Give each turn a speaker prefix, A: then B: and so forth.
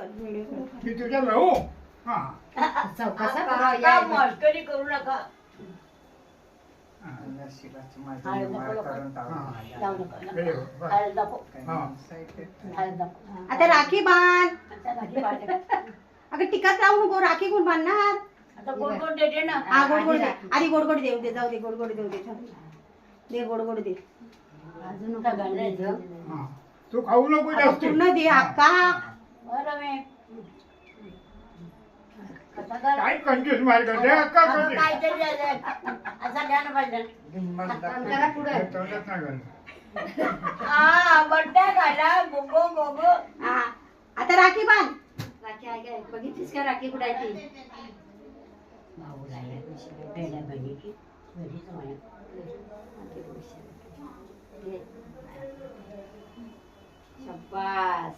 A: मी तुझ्या भाऊ हा
B: चौकसा
C: काका मस्करी करू नका.
D: नशिबाची माझी
C: हाय,
D: मार
C: नको,
D: करून
C: नको.
D: टाकली.
C: जाऊ नका.
A: वेळ हो, बस.
C: हळद नको.
A: हा.
C: हळद नको.
B: आता राखी बांध.
C: आता राखी बांधायची.
B: अगं टिकाच लावू नको, राखी कोण बांधणार?
C: आता गोड गोड देते ना.
B: हा गोड गोड दे. आधी गोड गोड देऊ दे, जाऊ दे गोड गोड देऊ दे. दे गोड गोड दे.
C: अजून का घालायचं?
A: हा. तू खाऊ नको
B: आता
A: जास्त
B: पूर्ण दे अक्का.
C: बरं मी आता कर.
A: काय कंजूस मार करते अक्का
C: अगं,
A: करते
C: काहीतरी द्यायचं. असं द्या ना पाहिजे.
B: करा पुढं.
A: तोंडात नाही घालत.
C: हा बट्ट्या घाला गोगो गोगो.
B: हा आता राखी बांध.
E: राखी आहे काय बघितलीस का राखी कुठे आहे ती
C: भाऊ राहिला कशी पहिल्या बहिणीची घरीच म्हणे.
E: शाबास